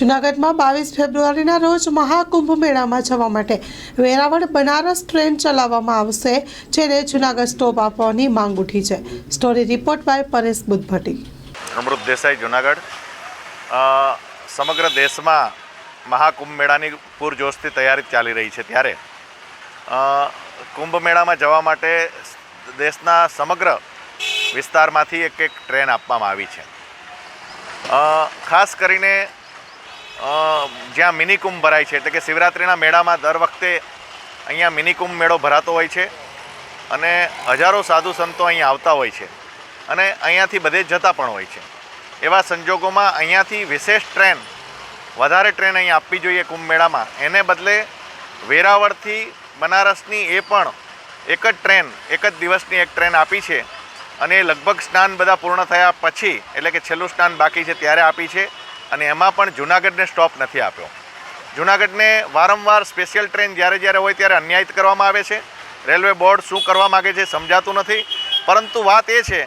જૂનાગઢમાં 22 ફેબ્રુઆરીના રોજ મહાકુંભ મેળામાં જવા માટે વેરાવળ બનારસ ટ્રેન ચલાવવામાં આવશે, જેને જૂનાગઢ સ્ટોપ આપવાની માંગ ઉઠી છે. Story report by Paresh Buddhbhatti. Amrut Desai, Junagadh. સમગ્ર દેશમાં મહાકુંભ મેળાની પૂરજોશથી તૈયારી ચાલી રહી છે, ત્યારે કુંભ મેળામાં જવા માટે દેશના સમગ્ર વિસ્તારમાંથી એક ટ્રેન આપવામાં આવી છે. ખાસ કરીને જ્યાં મિની કુંભ ભરાય છે, એટલે કે શિવરાત્રિના મેળામાં દર વખતે અહીંયા મિની કુંભ મેળો ભરાતો હોય છે અને હજારો સાધુ સંતો અહીંયા આવતા હોય છે અને અહીંયાથી બધે જ જતા પણ હોય છે. એવા સંજોગોમાં અહીંયાથી વિશેષ ટ્રેન, વધારે ટ્રેન અહીંયા આપવી જોઈએ કુંભ મેળામાં. એને બદલે વેરાવળથી બનારસની એ પણ એક જ ટ્રેન, એક જ દિવસની એક ટ્રેન આપી છે અને એ લગભગ સ્નાન બધા પૂર્ણ થયા પછી, એટલે કે છેલ્લું સ્નાન બાકી છે ત્યારે આપી છે. અને એમાં પણ જૂનાગઢને સ્ટોપ નથી આપ્યો. જૂનાગઢને વારંવાર સ્પેશિયલ ટ્રેન જ્યારે હોય ત્યારે અન્યાયિત કરવામાં આવે છે. રેલવે બોર્ડ શું કરવા માગે છે સમજાતું નથી. પરંતુ વાત એ છે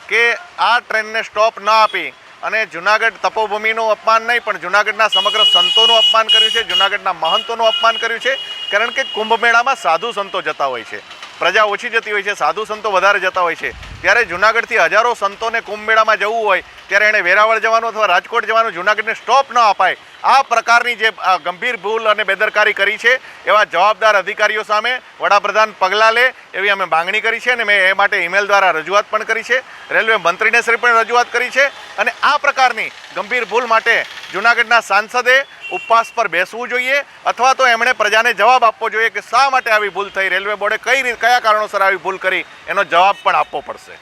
કે આ ટ્રેનને સ્ટોપ ન આપી અને જૂનાગઢ તપોભૂમિનું અપમાન નહીં, પણ જૂનાગઢના સમગ્ર સંતોનું અપમાન કર્યું છે, જૂનાગઢના મહંતોનું અપમાન કર્યું છે. કારણ કે કુંભ મેળામાં સાધુ સંતો જતા હોય છે, પ્રજા ઓછી જતી હોય છે, સાધુ સંતો વધારે જતા હોય છે. ત્યારે જૂનાગઢથી હજારો સંતોને કુંભ મેળામાં જવું હોય ત્યારે એણે વેરાવળ જવાનું અથવા રાજકોટ જવાનું, જૂનાગઢને સ્ટોપ ન અપાય. આ પ્રકારની જે ગંભીર ભૂલ અને બેદરકારી કરી છે, એવા જવાબદાર અધિકારીઓ સામે વડાપ્રધાન પગલાં લે એવી અમે માંગણી કરી છે અને મેં એ માટે ઈમેલ દ્વારા રજૂઆત પણ કરી છે. રેલવે મંત્રીને શ્રી પણ રજૂઆત કરી છે. અને આ પ્રકારની ગંભીર ભૂલ માટે જૂનાગઢના સાંસદે ઉપવાસ પર બેસવું જોઈએ અથવા તો એમણે પ્રજાને જવાબ આપવો જોઈએ કે શા માટે આવી ભૂલ થઈ, રેલવે બોર્ડે કયા કારણોસર આવી ભૂલ કરી, એનો જવાબ પણ આપવો પડશે.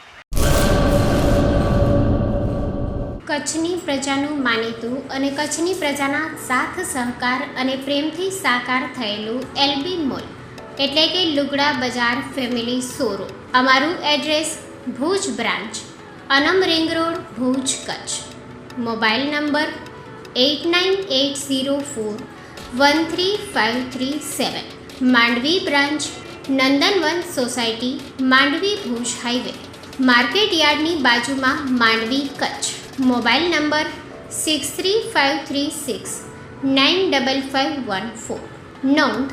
કચ્છની પ્રજાનું માનીતું અને કચ્છની પ્રજાના સાથ સહકાર અને પ્રેમથી સાકાર થયેલું એલબી મોલ એટલે કે લુગડા બજાર ફેમિલી શોરૂમ. અમારું address Bhuj branch, Anam ring road, Bhuj, Kutch. Mobile number 8980413537. Mandvi branch, Nandanvan society, Mandvi, Bhuj highway, market યાર્ડની બાજુમાં, માંડવી, કચ્છ. Mobile number 6353695514. નોંધ: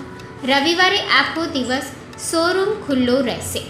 રવિવારે આખો દિવસ શોરૂમ ખુલ્લો રહેશે.